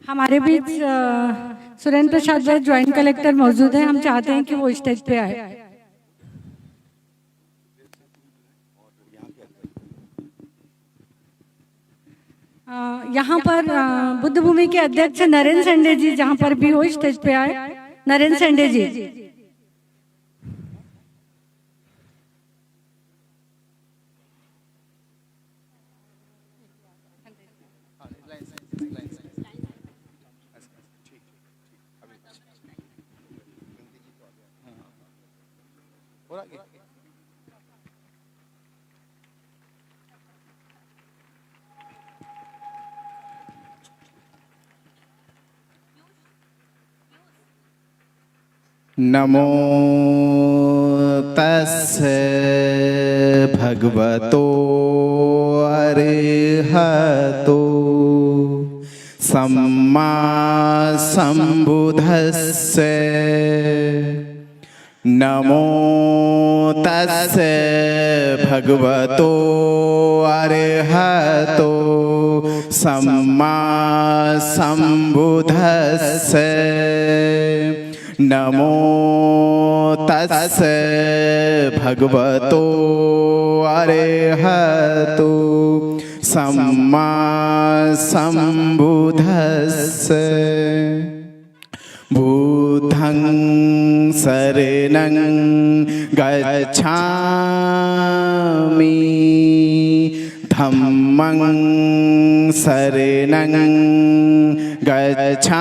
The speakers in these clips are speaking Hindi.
हमारे बीच सुरेंद्र प्रसाद भाई ज्वाइंट कलेक्टर मौजूद हैं। हम चाहते हैं कि वो स्टेज पे आए। यहाँ पर बुद्ध भूमि के अध्यक्ष नरेंद्र संडे जी जहाँ पर भी हो स्टेज पे आए। नरेंद्र संडे जी। नमो तस्से भगवतो अरहतो सम्मा संबुद्धस्से। नमो तस्से भगवतो अरहतो सम्मा संबुद्धस्से। नमो तस्से भगवतो अरहतो सम्मा संबुद्धस्से। बुद्धं शरणं गच्छामि धम्मं शरणं गच्छामि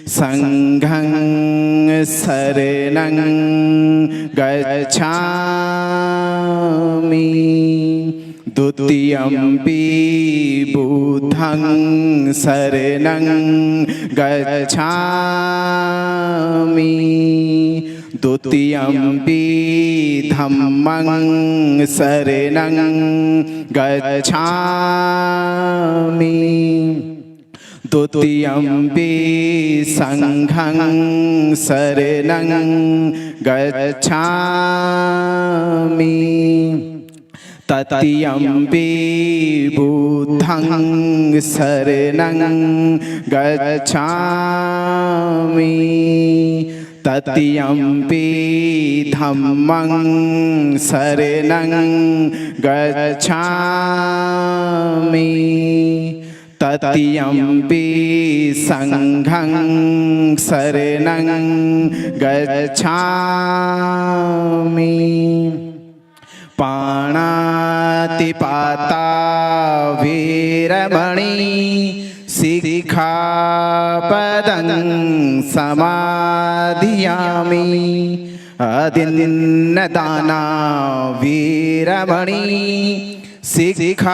संघं शरणं गच्छामि द्वितीयंपि बुद्धं शरणं गच्छामि द्वितीयंपि धम्मं शरणं गच्छामि द्वितीयंपि संघं शरणं गच्छामि तृतीयंपि बुद्धं शरणं गच्छामि तृतीयंपि धम्मं शरणं गच्छामि तृतीयंपि संघं शरणं गच्छामि पाणातिपाता वीरमणि सिक्खापदं समादियामि अदिन्नदाना वीरमणि सिक्खापदं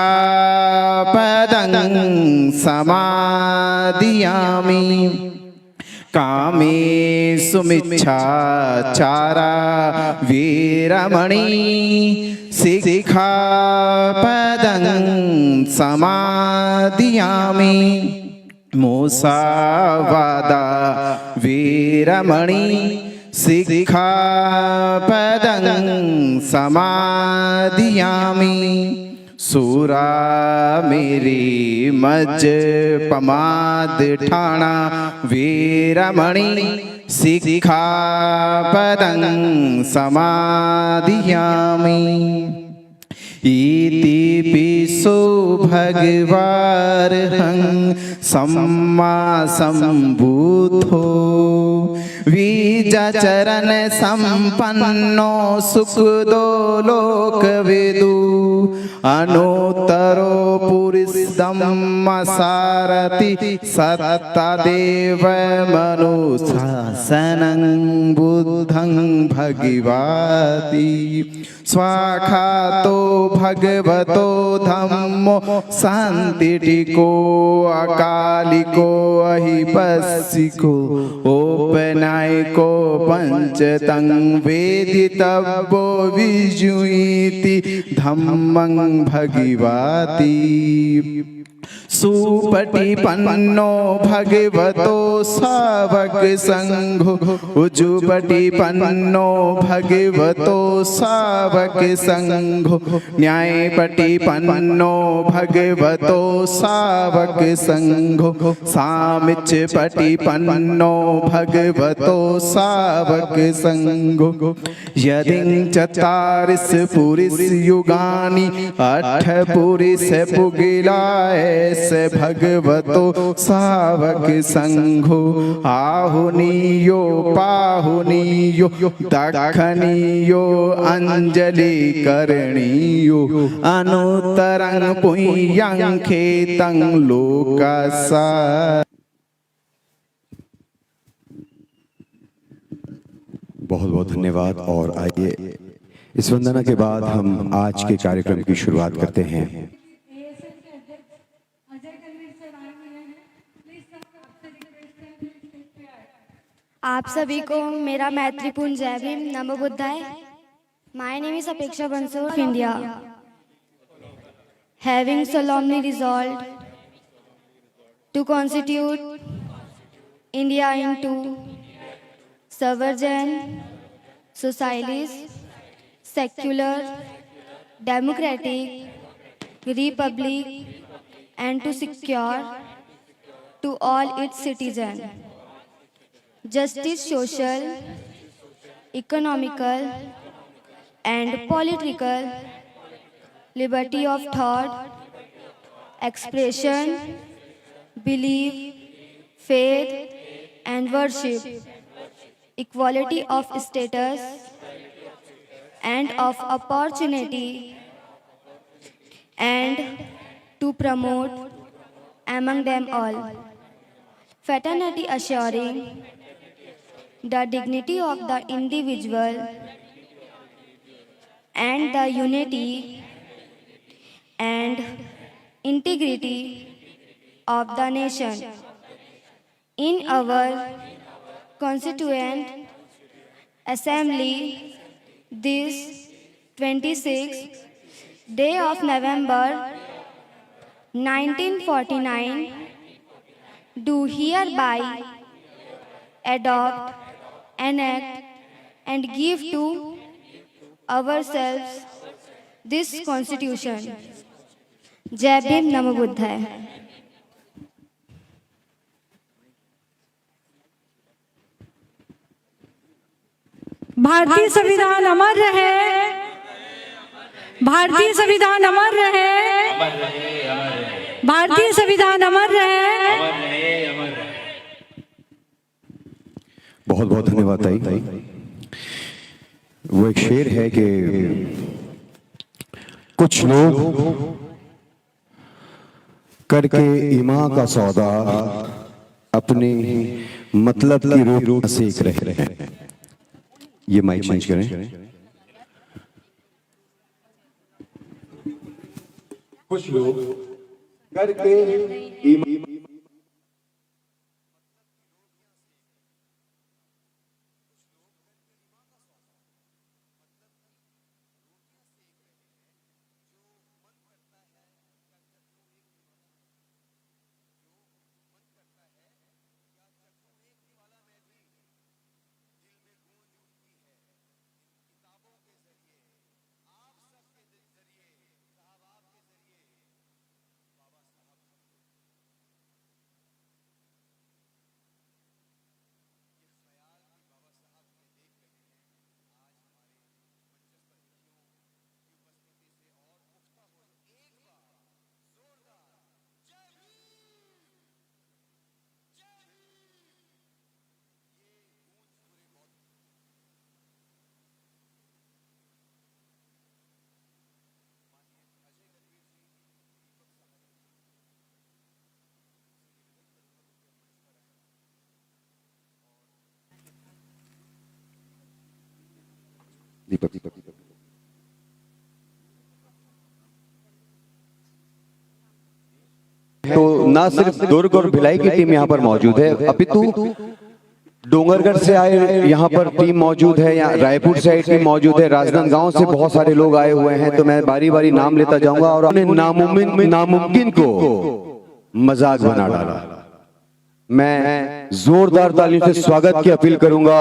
समादियामि कामेषु मिच्छाचारा वीरमणि सिक्खापदं समादियामि मुसावादा वीरमणि सिक्खापदं समादियामि सूरा मेरी मज पमाद ठाणा वीरमणि सिक्खापदं समादियामि इति पिसो भगवार्हं सम्मा संबुद्धो बीजा चरण संपन्नो सुखदो लोकविदु अनुत्तरो पुरुषदम्म सारथि सत्तदेव मनुशासनं बुद्धं भगवाति स्वाखातो भगवतो धम्मो शान्तिटिको अकालिको अहिपस्सिको औपनायिको पंचतं वेदितव्यो विजुइति धम्मं भगवाति सुपटिपन्नो भगवतो सावक संघो उजुपटिपन्नो भगवतो सावक संघो न्यायपटिपन्नो भगवतो सावक संघो सामिच्चपटिपन्नो भगवतो सावक संघो यदि चत्वारिस पुरुष युगानि अठ पुरुष पुगिलाए से भगवतो सावक संघो आहुनीयो पाहुनीयो दक्षिणीयो अंजलि करणीयो अनुत्तरं पुण्यं खेतं लोकसा। बहुत बहुत धन्यवाद। और आइए इस वंदना के बाद हम आज के कार्यक्रम की शुरुआत करते हैं। आप सभी को मेरा मैत्रीपूर्ण जय भीम, नमो बुद्धाय। My name is Apeksha Bansor of India. Having solemnly resolved to constitute India into sovereign socialist, secular, democratic republic, and to secure to all its citizens justice, social, economical, and political liberty of thought, expression, belief, faith, and worship, equality of status and of opportunity, and to promote among them all fraternity, assuring the dignity of the individual and the unity and integrity of the nation. In our Constituent Assembly, this 26th day of November 1949, do hereby adopt, enact, and give to ourselves this Constitution. जय भीम, नमो बुद्धाय। भारतीय संविधान अमर रहे, भारतीय संविधान अमर रहे, भारतीय संविधान अमर रहे। बहुत बहुत धन्यवाद ताई। वो एक शेर है कि कुछ लोग करके ईमा का सौदा अपने मतलब की रूह सेक रहे हैं। ये माइक चेंज करें। कुछ लोग करके ईमा दीपक तो ना सिर्फ दुर्ग और भिलाई की टीम यहाँ पर मौजूद है, अपितु डोंगरगढ़ से आए यहाँ पर टीम मौजूद है, या रायपुर से आई टीम मौजूद है, राजनांदगांव से बहुत सारे लोग आए हुए हैं। तो मैं बारी बारी नाम लेता जाऊंगा और अपने नामुमकिन को मजाक बना डाला। मैं जोरदार तालियों से स्वागत की अपील करूंगा।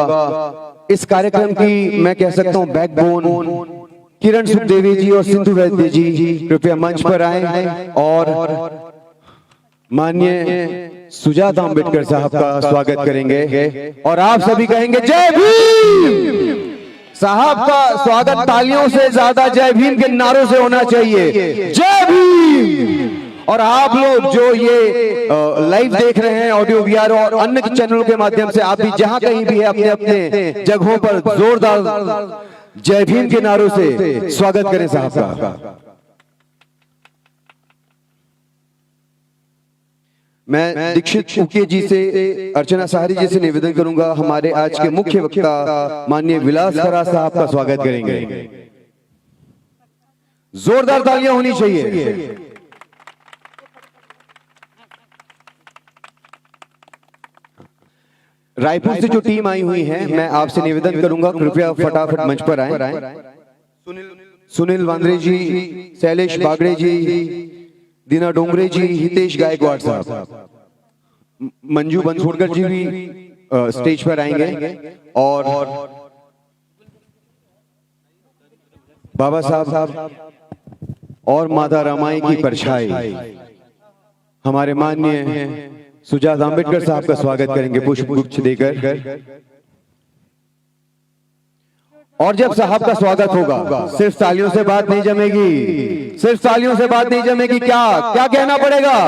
इस कार्यक्रम की मैं कह सकता हूं बैकबोन किरण सुखदेवी जी और सिंधु वैद्य जी कृपया मंच पर आए और माननीय सुजाता अंबेडकर साहब का स्वागत करेंगे और आप सभी कहेंगे जय भीम। साहब का स्वागत तालियों से ज्यादा जय भीम के नारों से होना चाहिए, जय भीम। और आप लोग जो ये लाइव देख रहे हैं ऑडियो वीआर और अन्य चैनलों के माध्यम से, आप भी जहां कहीं भी है अपने अपने जगहों पर जोरदार जय भीम के नारों से स्वागत करें साहब का। मैं दीक्षित उके जी से, अर्चना सहारी जी से निवेदन करूंगा, हमारे आज के मुख्य वक्ता माननीय विलास खरा साहब का स्वागत करेंगे। जोरदार तालियां होनी चाहिए। रायपुर से जो टीम आई हुई है, मैं आपसे निवेदन करूंगा कृपया फटाफट मंच पर आए। सुनील वांद्रे जी, शैलेश बागड़े जी, दीना डोंगरे जी, हितेश गायकवाड़ साहब, मंजू बंसोड़कर जी भी स्टेज पर आएंगे और बाबा साहब और माता रामाई की परछाई हमारे माननीय सुजाता अंबेडकर साहब का स्वागत करेंगे पुष्प गुच्छ देकर। और जब साहब का स्वागत होगा सिर्फ तालियों से बात नहीं जमेगी, सिर्फ तालियों से बात नहीं जमेगी। क्या क्या कहना पड़ेगा,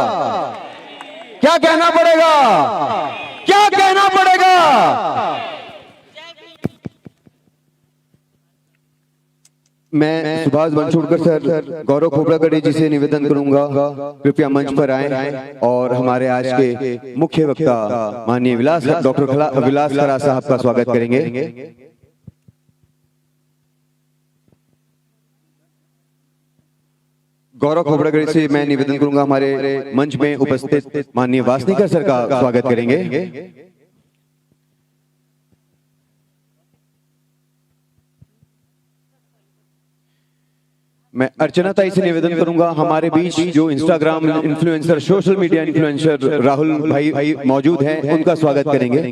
क्या कहना पड़ेगा, क्या कहना पड़ेगा? मैं सुभाष बंसोड़कर सर, गौरव खोबरागढ़े जी से निवेदन करूंगा कृपया मंच पर आए और हमारे आज के मुख्य वक्ता माननीय डॉक्टर विलास खरा साहब का स्वागत करेंगे। गौरव खोबरागढ़े से मैं निवेदन करूंगा हमारे मंच में उपस्थित माननीय वासनीकर सर का स्वागत करेंगे। मैं अर्चना ताई से निवेदन करूंगा, हमारे बीच जो Instagram influencer, social media influencer Rahul भाई मौजूद हैं, उनका स्वागत करेंगे।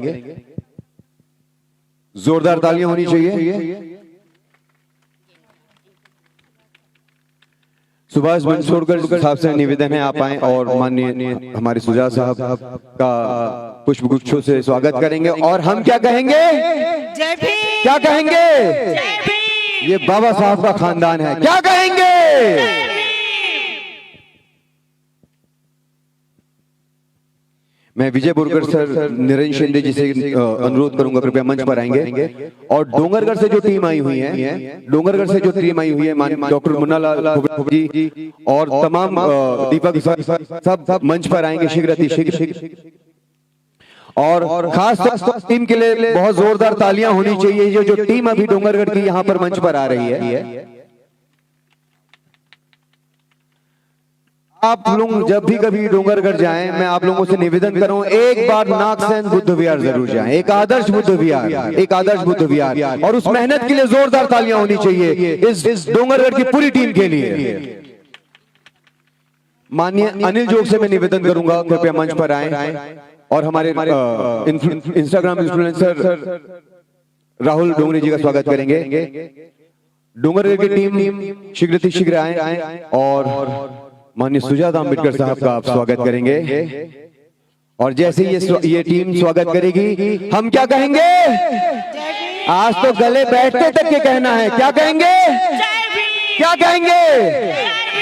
जोरदार तालियां होनी चाहिए। सुभाष बंसोड़कर साहब से निवेदन है आप आए और माननीय हमारे सुजाता साहब का पुष्प गुच्छों से स्वागत करेंगे। और हम क्या कहेंगे, जय भीम। क्या कहेंगे, जय भीम। ये बाबा साहब का खानदान है, क्या कहेंगे? मैं विजय बोरकर सर, नरेंद्र शिंदे जी से अनुरोध करूंगा कृपया मंच पर आएंगे। और डोंगरगढ़ से जो टीम आई हुई है, डोंगरगढ़ से जो टीम आई हुई है माननीय डॉक्टर मुन्ना लाल जी और तमाम दीपक सब मंच पर आएंगे शीघ्र। और खास टीम के लिए बहुत जोरदार तालियां होनी चाहिए। जो टीम अभी डोंगरगढ़ की यहाँ पर मंच पर आ रही है, आप लोग जब भी कभी डोंगरगढ़ जाएं, मैं आप लोगों से निवेदन कर रहा हूं एक बार नागसेन बुद्ध विहार जरूर जाएं। एक आदर्श बुद्ध विहार, एक आदर्श बुद्ध विहार। और उस मेहनत के लिए जोरदार तालियां होनी चाहिए इस डोंगरगढ़ की पूरी टीम के लिए। माननीय अनिल जोग से मैं निवेदन करूंगा कृपया मंच पर आए और हमारे इंस्टाग्राम इन्फ्लुएंसर राहुल डोंगरे जी का स्वागत करेंगे। डोंगरगढ़ की टीम शीघ्र आए और माननीय सुजाता अंबेडकर साहब का आप स्वागत करेंगे। और जैसे ये टीम स्वागत करेगी, हम क्या कहेंगे? आज तो गले बैठते तक के कहना है, क्या कहेंगे? क्या कहेंगे?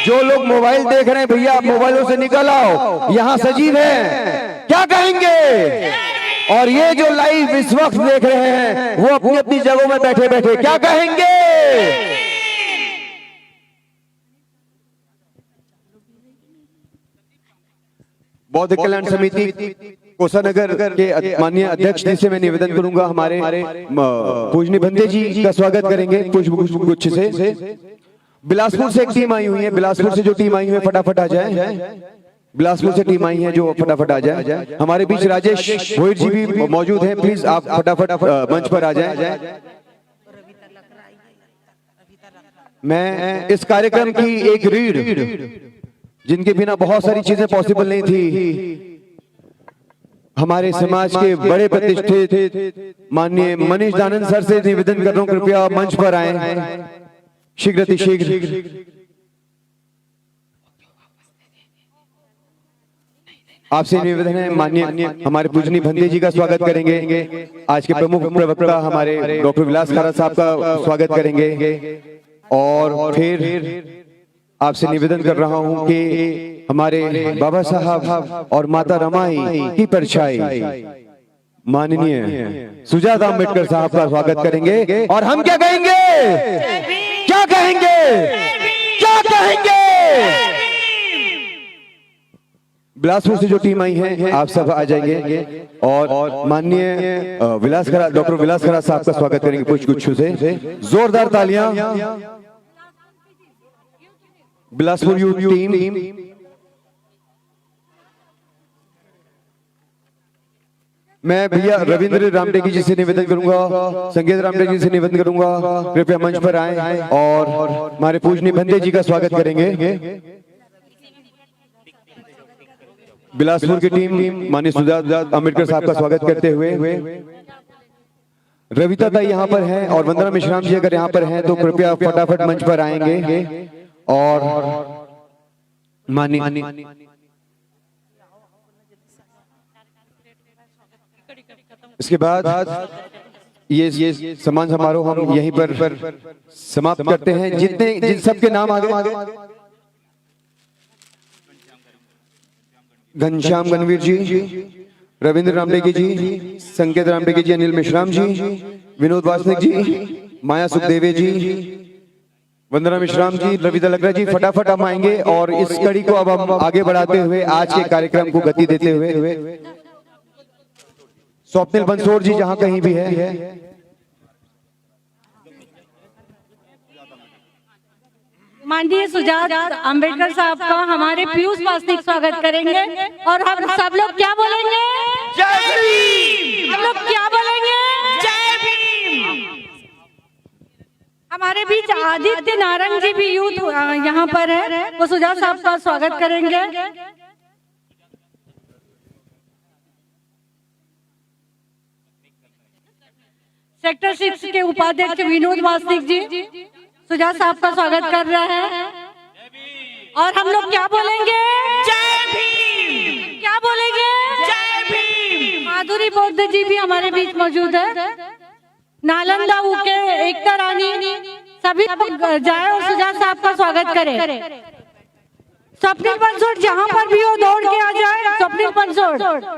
जो लोग मोबाइल देख रहे हैं भैया, आप मोबाइलों से निकल आओ, यहाँ सजीव है, क्या कहेंगे? और ये जो लाइव इस वक्त देख रहे हैं, वो अपनी अपनी जगहों में बैठे बैठे क्या कहेंगे? बौद्ध कल्याण समिति कोसानगर के माननीय अध्यक्ष जी से मैं निवेदन करूंगा हमारे पूजनी बंदे जी का स्वागत करेंगे पुष्प गुच्छ से। बिलासपुर से एक टीम आई हुई है, बिलासपुर से जो टीम आई हुई है फटाफट आ जाए। बिलासपुर से टीम आई है जो फटाफट आ जाए। हमारे बीच राजेश भोईर जी भी मौजूद हैं, प्लीज आप फटाफट मंच पर आ जाए। मैं इस कार्यक्रम की एक रीढ़, जिनके बिना बहुत सारी चीजें पॉसिबल नहीं थी, हमारे समाज के बड़े प्रतिष्ठित माननीय मनीष दानंद सर से निवेदन कर रहा हूं, कृपया मंच पर आए शीघ्र शीघ्र। आपसे निवेदन है माननीय हमारे पूजनी बंदे जी का स्वागत करेंगे। आज के प्रमुख प्रवक्ता हमारे डॉक्टर विलास खरा साहब का स्वागत करेंगे। और फिर आपसे निवेदन कर रहा हूं कि हमारे बाबा साहब और माता रमाई की परछाई माननीय सुजाता अम्बेडकर साहब का स्वागत करेंगे। और हम क्या कहेंगे, क्या कहेंगे, क्या कहेंगे? बिलासपुर से जो टीम आई है आप सब आ जाएंगे और माननीय डॉक्टर विलास खरा साहब का स्वागत करेंगे पुष्पगुच्छ से। जोरदार तालियां। Bilaspur youth team. मैं भैया रविंद्र रामटेकी जी से निवेदन करूंगा, संगीत रामटेकी जी से निवेदन करूंगा, कृपया मंच पर आए और हमारे पूजनी बंदे जी का स्वागत करेंगे। बिलासपुर की टीम माननीय सुजाता अम्बेडकर साहब का स्वागत करते हुए रविता ताई यहाँ पर हैं और वंदना मिश्राम जी अगर यहाँ पर हैं तो कृपया फटाफट मंच पर आएंगे। और माननीय इसके बाद ये सम्मान समारोह हम यहीं पर समाप्त करते हैं। जिन सबके नाम आ गए, घनश्याम गणवीर जी, रविंद्र रामटेकी जी, संकेत रामटेकी जी, अनिल मिश्राम जी, विनोद वासनिक जी, माया सुखदेवे जी, वंदना मिश्राम जी, रविता लकड़ा जी, फटाफट हम आएंगे और इस कड़ी को अब हम आगे बढ़ाते हुए आज के कार्यक्रम को गति देते हुए स्वप्निल बंसोड़ जी जहां कहीं भी है, माननीय सुजाता अम्बेडकर साहब का हमारे पीयूष वासनिक स्वागत करेंगे। और हम सब लोग क्या बोलेंगे, जय भीम। हम लोग क्या बोलेंगे, जय भीम। हमारे बीच आदित्य नारंग जी भी यूथ यहाँ पर है, वो सुजाता साहब का स्वागत करेंगे। सेक्टर 6 के उपाध्यक्ष विनोद वासनिक जी सुजाता साहब का स्वागत कर रहे हैं। और हम लोग क्या बोलेंगे, जय भीम। क्या बोलेंगे, जय भीम। माधुरी बौद्ध जी भी हमारे बीच मौजूद है। नालंदा के एकता रानी सभी जाए और सुजाता साहब का स्वागत करें। स्वप्निल बंसोड़ जहां पर भी हो दौड़ के आ जाए। स्वप्निल बंसोड़।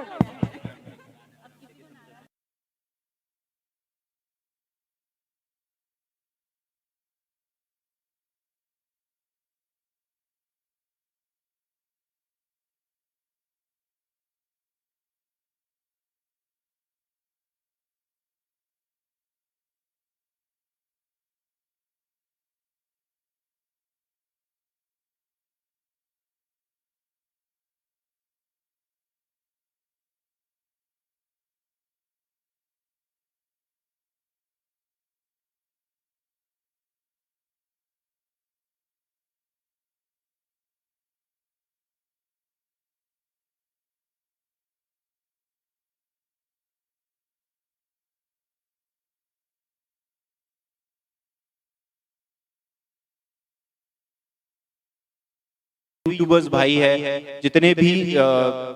यूट्यूबर्स भाई है, जितने भी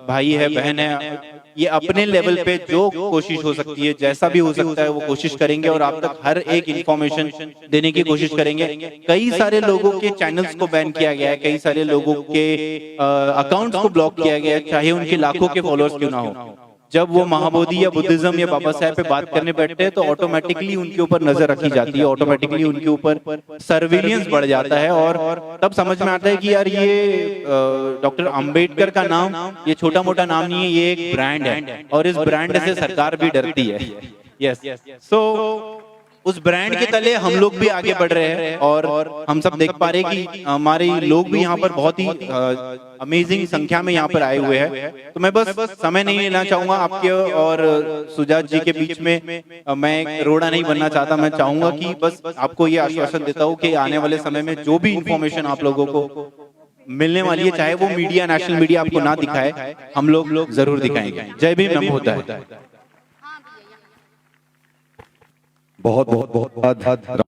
भाई है बहन है, ये अपने लेवल पे जो कोशिश हो सकती है, जैसा भी हो सकता है वो कोशिश करेंगे और आप तक हर एक इंफॉर्मेशन देने की कोशिश करेंगे। कई सारे लोगों के चैनल्स को बैन किया गया है, कई सारे लोगों के अकाउंट्स को ब्लॉक किया गया है, चाहे उनके लाखों के फॉलोअर्स क्यों ना हो। जब वो महाबोधि या बुद्धिज्म या बाबा साहेब पे बात करने बैठते हैं तो ऑटोमेटिकली उनके ऊपर नजर रखी जाती है, ऑटोमेटिकली उनके ऊपर सर्विलियंस बढ़ जाता है और तब समझ में आता है कि यार ये डॉक्टर अंबेडकर का नाम ये छोटा मोटा नाम नहीं है, ये एक ब्रांड है और इस ब्रांड से सरकार भी डरती है। यस, सो उस ब्रांड के तले हम लोग भी आगे बढ़ रहे हैं और हम सब देख पा रहे हैं कि हमारे लोग भी यहाँ पर बहुत ही अमेजिंग संख्या में यहाँ पर आए हुए हैं। तो मैं बस समय नहीं लेना चाहूंगा आपके और सुजात जी के बीच में, मैं एक रोड़ा नहीं बनना चाहता। मैं चाहूंगा कि बस आपको ये आश्वासन देता हूँ कि आने वाले समय में जो भी इंफॉर्मेशन आप लोगों को मिलने वाली है, चाहे वो मीडिया, नेशनल मीडिया आपको ना दिखाए, हम लोग जरूर दिखाएंगे। जय भीम, नमो बुद्धाय। बहुत बहुत बहुत धन्यवाद।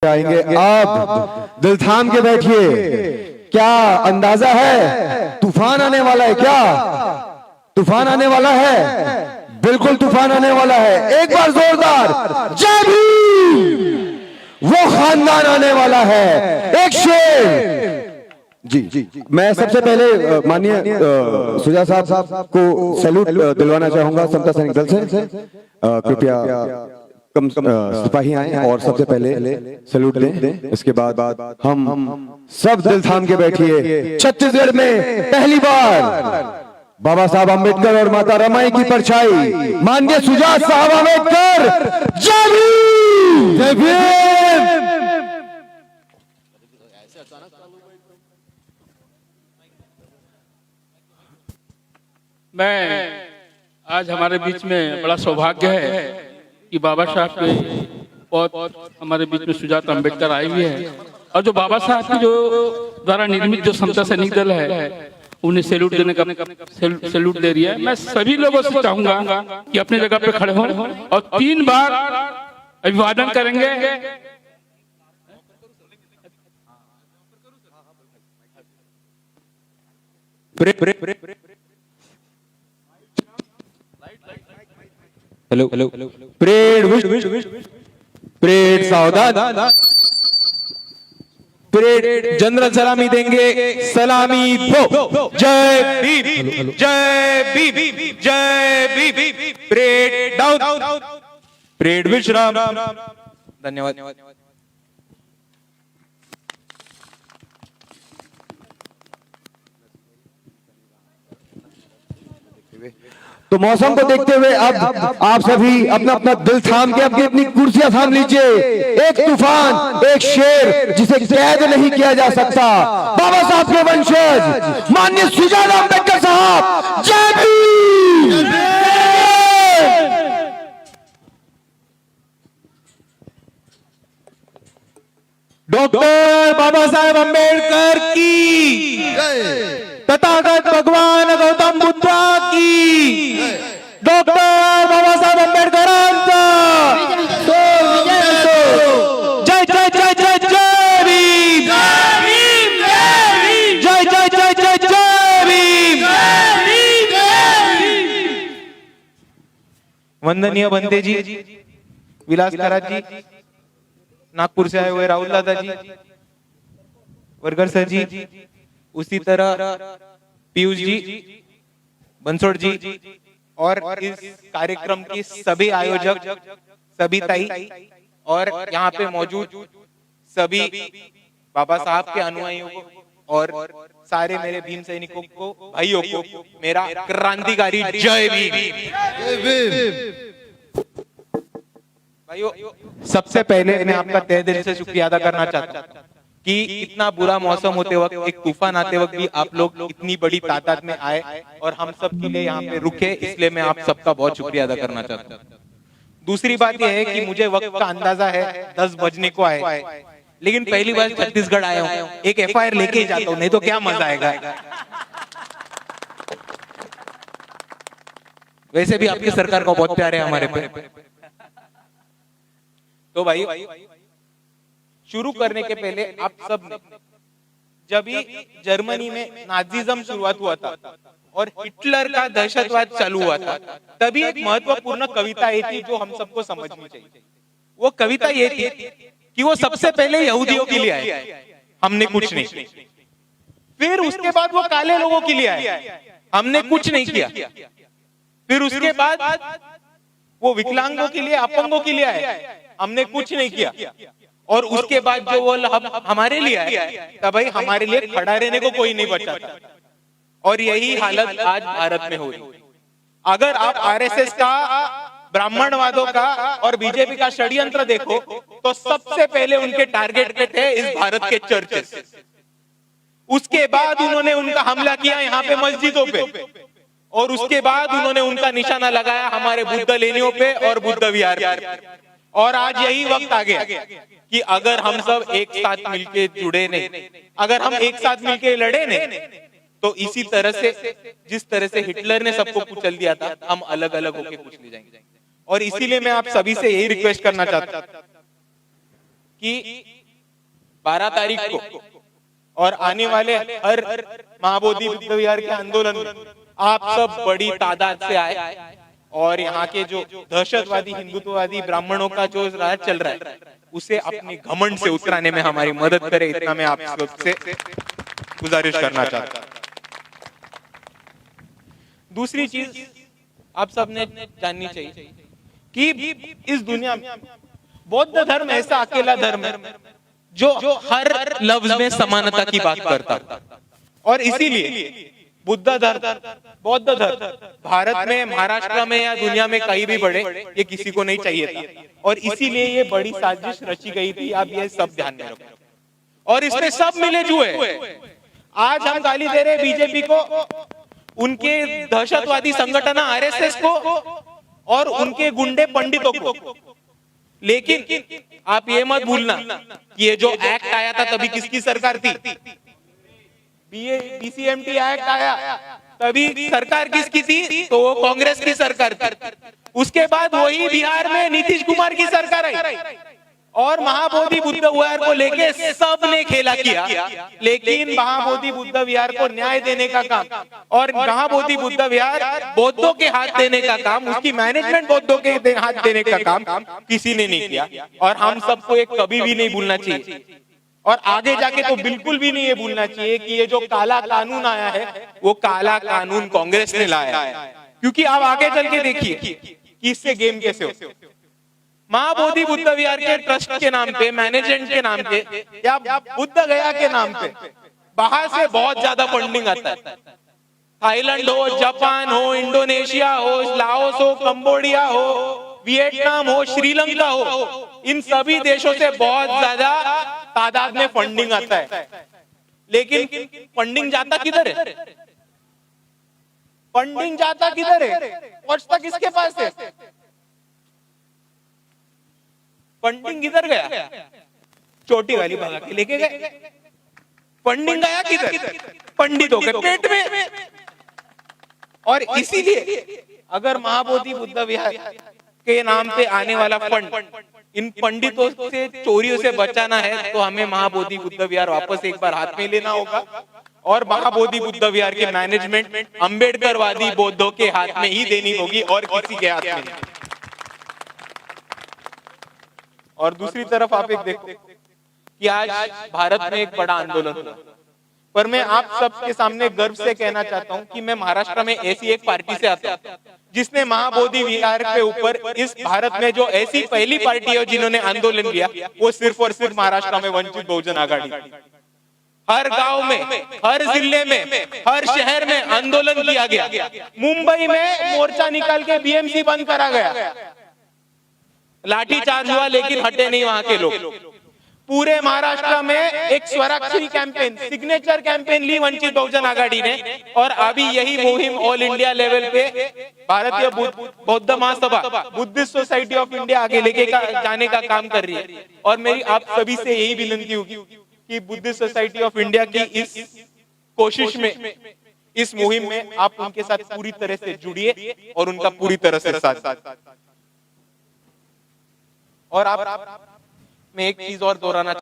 आएंगे आप, दिल थाम के बैठिए। क्या अंदाजा है तूफान आने वाला है? क्या तूफान आने वाला है? बिल्कुल तूफान आने वाला है। एक बार जोरदार जय भीम। वो खानदान आने वाला है, एक शेर। जी, मैं सबसे पहले माननीय सुजात साहब को सैल्यूट दिलवाना चाहूंगा समता सैनिक दल से। कृपया कम सिपाही आए और सबसे पहले सैल्यूट दें। इसके बाद हम सब दिल थाम के बैठिए। छत्तीसगढ़ में पहली बार बाबा साहब अम्बेडकर और माता रमाई की परछाई, माननीय सुजात साहब अम्बेडकर। जय भीम, जय भीम। मैं आज हमारे बीच में बड़ा सौभाग्य है कि बाबा साहब के बहुत हमारे बीच में सुजात अम्बेडकर आए हुए हैं और जो बाबा साहब की जो द्वारा निर्मित जो समता सैनिक दल है उन्हें सैल्यूट देने का सैल्यूट दे रही है। मैं सभी लोगों से चाहूंगा कि अपनी जगह पे खड़े हों और 3 बार अभिवादन करेंगे। हेलो परेड परेड सावधान। परेड जनरल सलामी देंगे। सलामी दो। जय भीम, जय भीम, जय भीम। Parade down. परेड विश्राम। धन्यवाद। तो मौसम को देखते हुए अब आप सभी अपना अपना दिल थाम के अपनी अपनी कुर्सियां थाम लीजिए। एक तूफान, एक शेर जिसे कैद नहीं किया जा सकता, बाबा साहब के वंशज माननीय सुजात अम्बेडकर साहब। जय भीम। डॉक्टर बाबा साहेब अम्बेडकर की, तथागत भगवान गौतम बुद्धा की, डॉक्टर बाबा साहेब अम्बेडकर। जय जय जय जय जय भीम, जय जय जय जय जय भीम। वंदनीय बंदे जी, विलास खरात जी, नागपुर से आए हुए राहुल दादा जी, वर्गर सर जी, उसी तरह पीयूष जी, बंसोड़ जी और इस कार्यक्रम की सभी आयोजक, सभी ताई और यहाँ पे मौजूद सभी बाबा साहब के अनुयायियों को और सारे मेरे भीम सैनिकों को, भाइयों को मेरा क्रांतिकारी जय भीम। भाइयों, सबसे पहले मैं आपका तहे दिल से शुक्रिया अदा करना चाहता हूँ कि इतना बुरा मौसम होते वक्त, एक तूफान आते वक्त भी आप लोग इतनी बड़ी तादाद में आए और हम सब के लिए यहाँ पे रुके, इसलिए मैं आप सबका बहुत शुक्रिया अदा करना चाहता हूँ। दूसरी बात यह है कि मुझे वक्त का अंदाजा है 10 बजने को आए, लेकिन पहली बार छत्तीसगढ़ आया हूँ, एक FIR लेके ही जाता हूँ, नहीं तो क्या मजा आएगा। वैसे भी आपकी सरकार को बहुत प्यार है हमारे पे। तो भाई शुरू करने के पहले आप सब ने, जब भी जर्मनी में नाजिज्म शुरुआत हुआ था और हिटलर का दहशतवाद चालू हुआ था, तभी एक महत्वपूर्ण कविता आई थी जो हम सबको समझनी चाहिए। वो कविता ये थी कि वो सबसे पहले यहूदियों के लिए आए, हमने कुछ नहीं। फिर उसके बाद वो काले लोगों के लिए आए, हमने कुछ नहीं किया। फिर उसके बाद वो विकलांगों के लिए, अपंगों के लिए आए, हमने कुछ नहीं किया। और उसके बाद जो वो हमारे लिए आए, तब भाई हमारे लिए खड़ा रहने को कोई नहीं बचा था। और यही हालत आज भारत में हो रही। अगर आप आरएसएस का, ब्राह्मणवादों का और बीजेपी का षड्यंत्र देखो, तो सबसे पहले उनके टारगेट पे थे इस भारत के चर्चेस। उसके बाद उन्होंने उनका हमला किया यहाँ पे मस्जिदों पे, और उसके बाद उन्होंने उनका निशाना लगाया हमारे बुद्ध लेनियों पे और बुद्ध विहार पे। और आज यही वक्त आ गया कि अगर हम सब एक साथ मिलके जुड़े नहीं, अगर हम एक साथ मिलके लड़े नहीं, तो इसी तरह से, जिस तरह से हिटलर ने सबको कुचल दिया था, हम अलग अलग होके कुचले जाएंगे। और इसीलिए मैं आप सभी से यही रिक्वेस्ट करना चाहता हूं कि 12 तारीख को और आने वाले हर महाबोधि बुद्ध विहार के आंदोलन में आप सब बड़ी तादाद से आए और यहाँ के जो दहशतवादी, हिंदुत्ववादी ब्राह्मणों का जो राज चल रहा है, उसे अपने घमंड से उतराने में हमारी मदद करे। इतना मैं आप सबसे गुजारिश करना चाहता हूं। दूसरी चीज आप सबने जाननी चाहिए कि इस दुनिया में बौद्ध धर्म ऐसा अकेला धर्म है जो हर लफ्ज में समानता की बात करता है। और इसीलिए बुद्ध धर्म, बौद्ध धर्म भारत में, महाराष्ट्र में या दुनिया में कहीं भी बढ़े, ये किसी को नहीं चाहिए था। और इसीलिए ये बड़ी साजिश रची गई थी। आप ये सब ध्यान में रखो। और इसमें सब मिले जुए। आज हम गाली दे रहे बीजेपी को, उनके दहशतवादी संगठन आरएसएस को और उनके गुंडे पंडितों को, लेकिन आप ये मत भूलना कि ये जो एक्ट आया था तभी किसकी सरकार थी? बीसीएमटी एक्ट आया तभी सरकार किसकी थी? तो वो कांग्रेस की सरकार थी। उसके बाद वही बिहार में नीतीश कुमार की सरकार आई और महाबोधि बुद्ध विहार को लेके सबने खेला किया। लेकिन महाबोधि बुद्ध विहार को न्याय देने का काम और महाबोधि बुद्ध विहार बौद्धों के हाथ देने का काम, उसकी मैनेजमेंट बौद्धों के हाथ देने का काम किसी ने नहीं किया। और हम सबको एक कभी भी नहीं भूलना चाहिए, और आगे जाके तो बिल्कुल भी नहीं ये भूलना चाहिए कि ये जो काला कानून आया है, वो काला कानून कांग्रेस ने लाया है। क्योंकि आप आगे चल के देखिए कि इससे गेम कैसे हो। महाबोधि बुद्ध विहार के ट्रस्ट के नाम पे, मैनेजमेंट के नाम पे या बुद्ध गया के नाम पे बाहर से बहुत ज्यादा फंडिंग आता है। थाईलैंड हो, जापान हो, इंडोनेशिया हो, लाओस हो, कंबोडिया हो, वियतनाम हो, श्रीलंका हो, इन सभी देशों से बहुत ज्यादा तादाद में फंडिंग आता है। लेकिन फंडिंग जाता किधर है? फंडिंग जाता किधर है? पहुंचता किसके पास है? फंडिंग किधर गया? चोटी वाली भगा के लेके गए। फंडिंग गया किधर? पंडितों के पेट में। और इसीलिए अगर महाबोधि बुद्ध विहार के नाम पे आने वाला फंड इन पंडितों से, चोरियों से बचाना है, तो हमें महाबोधि बुद्ध विहार वापस एक बार हाथ में लेना होगा। और महाबोधि बुद्ध विहार के मैनेजमेंट अंबेडकरवादी बौद्धों के हाथ में ही देनी होगी और किसी के हाथ में नहीं। और दूसरी तरफ आप एक देखो कि आज भारत में एक बड़ा आंदोलन हुआ, पर मैं आप सबके सामने गर्व से कहना चाहता हूं कि मैं महाराष्ट्र में ऐसी एक पार्टी से आता हूं जिसने महाबोधि विहार के ऊपर इस भारत में जो ऐसी पहली पार्टी है जिन्होंने आंदोलन किया, वो सिर्फ और सिर्फ महाराष्ट्र में वंचित बहुजन आघाड़ी। हर गांव में, हर जिले में, हर शहर में आंदोलन किया गया। मुंबई में मोर्चा निकाल के बीएमसी बंद करा गया, लाठीचार्ज हुआ, लेकिन हटे नहीं वहां के लोग। पूरे महाराष्ट्र में एक स्वराक्षरी कैंपेन, सिग्नेचर कैंपेन ली वंचित बहुजन आघाड़ी ने। और अभी यही मुहिम ऑल इंडिया लेवल पे भारतीय बौद्ध महासभा, बुद्धिस्ट सोसाइटी ऑफ इंडिया आगे लेके जाने का काम कर रही है। और मेरी आप सभी से यही विनती होगी कि बुद्धिस्ट सोसाइटी ऑफ इंडिया की इस कोशिश में, इस मुहिम में आप उनके साथ पूरी तरह से जुड़िए और उनका पूरी तरह से साथ। और आप मैं एक चीज और दोहराना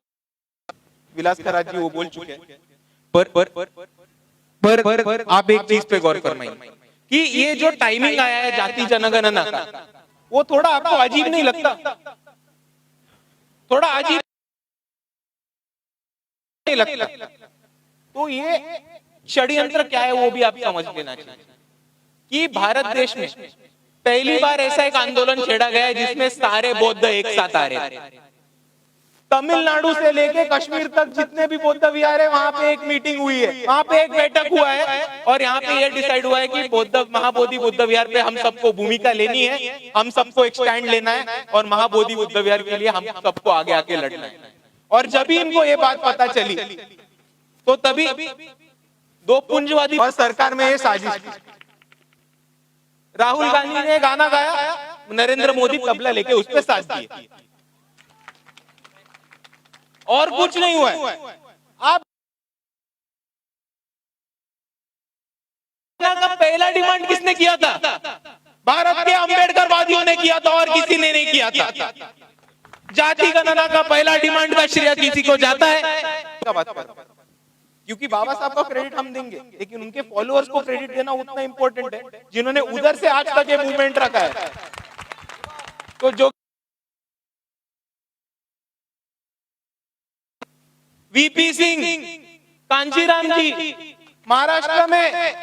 विलास खराज जी वो बोल चुके हैं। पर आप एक चीज पे गौर फरमाइए कि ये जो टाइमिंग आया है जाति जनगणना का, वो थोड़ा आपको अजीब नहीं लगता? थोड़ा अजीब नहीं लगता? तो ये षड्यंत्र क्या है वो भी आप समझ लेना चाहिए कि भारत देश में पहली बार ऐसा एक आंदोलन छेड़ा गया है जिसमें सारे बौद्ध एक साथ आ रहे थे। तमिलनाडु से लेके कश्मीर तक जितने भी बौद्ध विहार है वहां पे एक मीटिंग हुई है, वहां पे एक बैठक हुआ है और यहाँ पे ये डिसाइड हुआ है कि बौद्ध महाबोधि बुद्ध विहार पे हम सबको भूमिका लेनी है, हम सबको एक स्टैंड लेना है और महाबोधि बुद्ध विहार के लिए हम सबको आगे आके लड़ना है। और जब भी इनको ये बात पता चली तो तभी दो पुंजवादी और सरकार में ये साजिश की। राहुल गांधी ने गाना गाया, नरेंद्र मोदी तबला लेके उस पर साथ दिए और कुछ नहीं हुआ है। आप का पहला डिमांड किसने किया था? भारत के अंबेडकर वादियों ने किया था और किसी ने नहीं किया था। जाति गणना का पहला डिमांड का श्रेय किसी को जाता है? क्योंकि बाबा साहब का क्रेडिट हम देंगे, लेकिन उनके फॉलोअर्स को क्रेडिट देना उतना इंपॉर्टेंट है जिन्होंने उधर से आज तक ये मूवमेंट रखा है। तो जो वीपी सिंह, कांचीराम जी, महाराष्ट्र में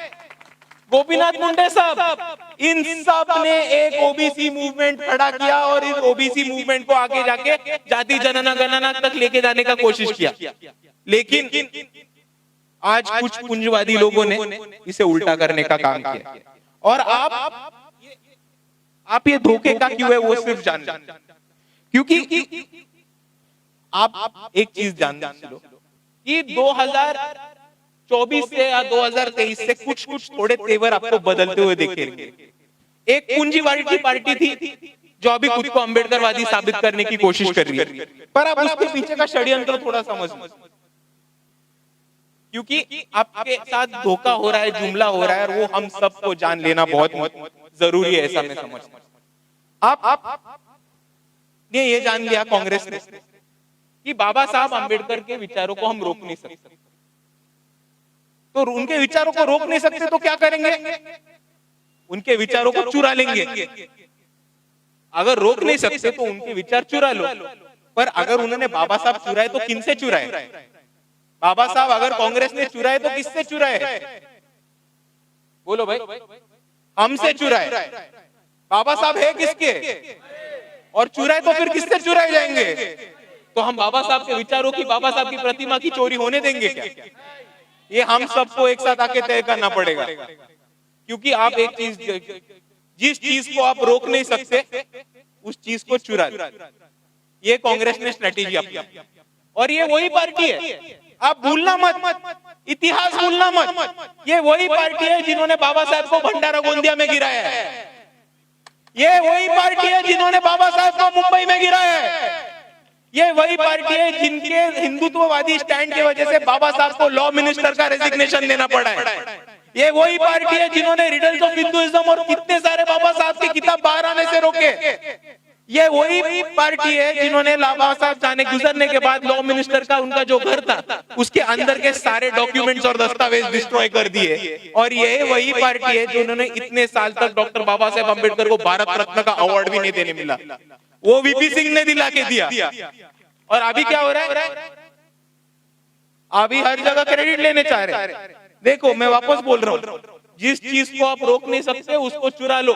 गोपीनाथ मुंडे साहब, इन सब ने एक ओबीसी मूवमेंट खड़ा किया और इस ओबीसी मूवमेंट को आगे जाके जाति जनगणना तक लेके जाने का कोशिश किया। लेकिन आज कुछ पुंजवादी लोगों ने इसे उल्टा करने का काम किया और आप ये धोखे का क्यों है वो सिर्फ जान लें, क्योंकि आप एक चीज जान लो कि 2024 से या 2023 से कुछ थोड़े तेवर आपको बदलते हुए दिखेंगे। एक पूंजीवादी पार्टी थी जो अभी खुद को अंबेडकरवादी साबित करने की कोशिश कर रही है, पर आप उसके पीछे का षड्यंत्र थोड़ा समझ, क्योंकि आपके साथ धोखा हो रहा है, जुमला हो रहा है और वो हम सबको जान लेना बहुत जरूरी है। ऐसा मैं समझता हूं। आप ने ये जान लिया कांग्रेस ने कि बाबा साहब अंबेडकर के विचारों को हम रोक नहीं सकते, तो उनके विचारों को रोक नहीं सकते तो क्या करेंगे? उनके विचारों को चुरा लेंगे। अगर रोक नहीं सकते तो उनके विचार चुरा लो, पर अगर उन्होंने बाबा साहब चुराए तो किनसे चुराए? बाबा साहब अगर कांग्रेस ने चुराए तो किससे चुराए? बोलो भाई, हमसे चुराए। बाबा साहब है किसके? और चुराए तो फिर किससे चुराए जाएंगे? तो हम बाबा साहब के विचारों की, बाबा साहब की प्रतिमा की चोरी होने देंगे क्या? ये हम सबको एक साथ आके तय करना पड़ेगा, क्योंकि आप एक चीज, जिस चीज को आप रोक नहीं सकते उस चीज को चुरा लो। ये कांग्रेस ने स्ट्रेटेजी अपनी, और ये वही पार्टी है, आप भूलना मत, इतिहास भूलना मत, ये वही पार्टी है जिन्होंने बाबा साहब को भंडारा गोंदिया में गिराया है। ये वही पार्टी है जिन्होंने बाबा साहब को मुंबई में गिराया है। ये वही पार्टी है जिनके हिंदुत्ववादी स्टैंड की वजह से बाबा साहब को लॉ मिनिस्टर का रेजिग्नेशन देना पड़ा है। ये वही पार्टी है जिन्होंने रिडल्स ऑफ हिंदुइज्म और कितने सारे बाबा साहब की किताब बाहर आने से रोके। ये वही पार्टी है जिन्होंने बाबा साहब जाने गुजरने के बाद लॉ मिनिस्टर का उनका जो घर था उसके अंदर के सारे डॉक्यूमेंट्स और दस्तावेज डिस्ट्रॉय कर दिए। और ये वही पार्टी है जिन्होंने इतने साल तक डॉक्टर बाबा साहेब अम्बेडकर को भारत रत्न का अवार्ड भी नहीं देने मिला, वो वीपी सिंह ने दिला के दिया। और अभी क्या हो रहा है? अभी हर जगह क्रेडिट लेने चाह रहे हैं। देखो, मैं वापस बोल रहा हूँ, जिस चीज को आप रोक नहीं सकते उसको चुरा लो।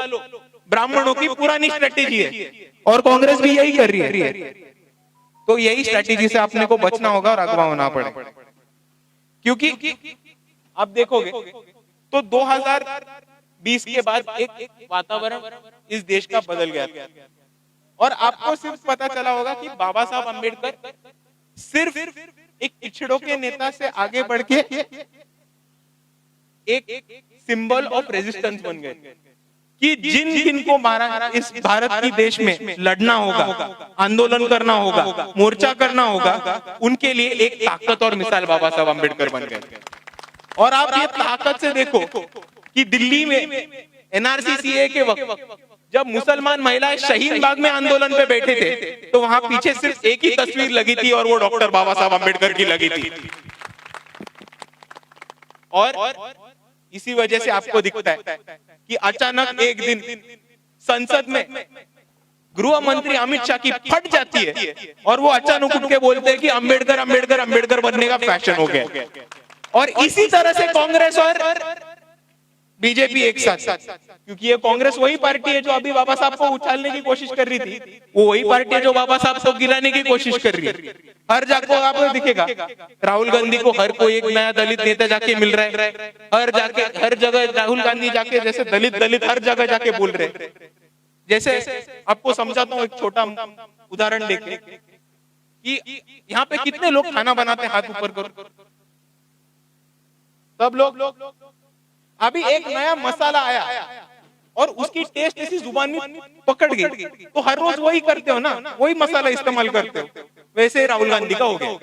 ब्राह्मणों की पुरानी स्ट्रेटेजी है और कांग्रेस भी यही कर रही है। तो यही स्ट्रेटेजी से अपने को बचना होगा और अगवा होना पड़ेगा, क्योंकि आप देखोगे तो 2020 के बाद एक वातावरण इस देश का बदल गया, और आपको सिर्फ पता चला होगा कि बाबा साहब अम्बेडकर सिर्फ एक पिछड़ों के नेता से आगे बढ़ के एक सिंबल ऑफ रेजिस्टेंस बन गए कि जिन जिन को इस भारत की देश में लड़ना होगा, आंदोलन करना होगा, मोर्चा करना होगा, उनके लिए एक ताकत और मिसाल बाबा साहब अम्बेडकर बन गए। और आप ये ताकत से देखो कि दिल्ली में एनआरसी सीए के वक्त जब मुसलमान महिलाएं शहीद बाग में आंदोलन पे बैठे थे तो वहां पीछे सिर्फ एक ही तस्वीर लगी थी और वो डॉक्टर बाबा साहब अम्बेडकर की लगी थी। और इसी वजह से आपको दिखता है कि अचानक एक दिन संसद में गृह मंत्री अमित शाह की फट जाती है और वो अचानक उठ के बोलते हैं कि अम्बेडकर अम्बेडकर अम्बेडकर बनने का फैशन हो गया। और इसी तरह से कांग्रेस और बीजेपी एक साथ, क्योंकि ये कांग्रेस वही पार्टी है जो अभी बाबा साहब को उछालने की कोशिश कर रही थी, वो वही पार्टी है जो बाबा साहब को गिराने की कोशिश कर रही है। हर जगह आपको दिखेगा राहुल गांधी को हर कोई एक नया दलित नेता जाके मिल रहा है, हर जगह राहुल गांधी जाके जैसे दलित हर जगह जाके बोल रहे हैं। जैसे आपको समझाता हूँ एक छोटा उदाहरण देके कि यहाँ पे कितने लोग खाना बनाते हैं, हाथ ऊपर करो। सब लोग अभी एक नया मसाला आया और उसकी टेस्ट ऐसी जुबान में पकड़ गई, तो हर रोज वही करते हो ना, वही मसाला इस्तेमाल करते हो। वैसे राहुल गांधी का हो गया।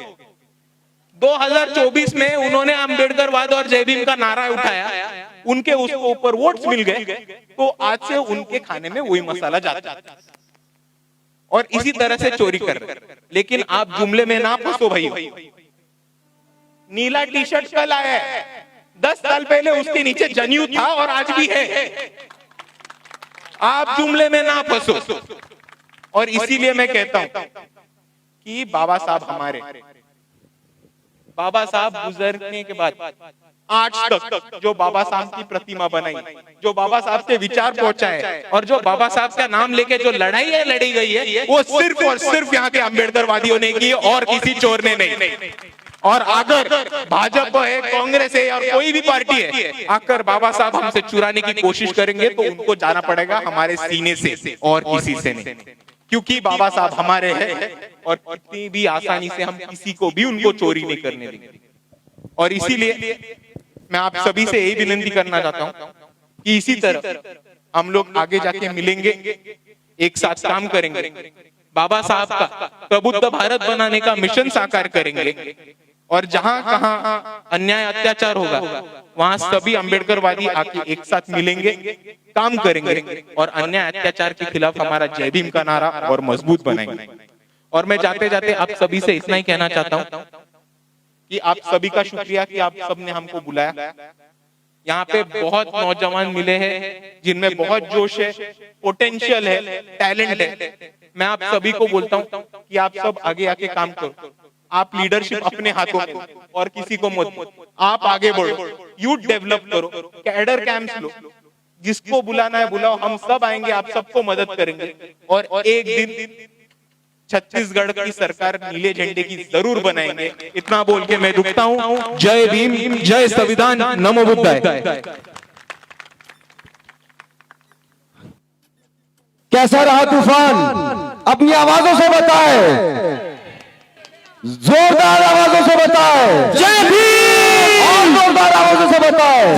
2024 में उन्होंने अम्बेडकरवाद और जय भीम का नारा उठाया, उनके उसको ऊपर वोट्स मिल गए, तो आज से उनके खाने में वही मसाला जाता है और इसी तरह से चोरी कर रहे। लेकिन आप जुमले में ना फंसो भाई। नीला टी शर्ट कल आया है, 10 साल पहले उसके नीचे जनेऊ था और आज भी है। आप जुमले में ना फंसो। और इसीलिए मैं कहता हूं कि बाबा साहब गुजरने के बाद आज तक जो बाबा साहब की प्रतिमा बनाई, जो बाबा साहब से विचार पहुंचाए और जो बाबा साहब का नाम लेके जो लड़ाई है लड़ी गई है, वो सिर्फ और सिर्फ यहाँ के अम्बेडकरवादियों ने की और किसी चोर ने नहीं। और अगर भाजपा है, कांग्रेस है और कोई भी पार्टी है आकर बाबा साहब हमसे चुराने की कोशिश करेंगे तो उनको जाना पड़ेगा हमारे सीने से और किसी से नहीं, क्योंकि बाबा साहब हमारे हैं और कितनी भी आसानी से हम किसी को भी उनको चोरी नहीं करने देंगे। और इसीलिए मैं आप सभी से यही विनती करना चाहता हूं कि इसी तरह हम लोग आगे जाके मिलेंगे, एक साथ काम करेंगे, बाबा साहब का प्रबुद्ध भारत बनाने का मिशन साकार करेंगे और जहां कहां अन्याय अत्याचार होगा वहां सभी अम्बेडकरवादी आके एक साथ मिलेंगे, काम करेंगे और अन्याय अत्याचार के खिलाफ हमारा जय भीम का नारा और मजबूत बनाएंगे। और मैं जाते जाते आप सभी से इतना ही कहना चाहता हूं कि आप सभी का शुक्रिया कि आप सबने हमको बुलाया। यहाँ पे बहुत नौजवान मिले हैं जिनमें बहुत जोश है, पोटेंशियल है, टैलेंट है। मैं आप सभी को बोलता हूँ कि आप सब आगे आके काम करो। आप लीडरशिप अपने हाथों में और किसी को मत, आप आगे बढ़ो, यूथ डेवलप करो, कैडर कैंप्स लो, जिसको बुलाना है बुलाओ, हम सब आएंगे, आप सबको मदद करेंगे और एक दिन छत्तीसगढ़ की सरकार नीले झंडे की जरूर बनाएंगे। इतना बोल के मैं रुकता हूँ। जय भीम, जय संविधान, नमो बुद्धाय। कैसा रहा तूफान? अपनी आवाजों से बताए, जोरदार आवाजों से बताए। जय भीम! और जोरदार आवाजों से बताए।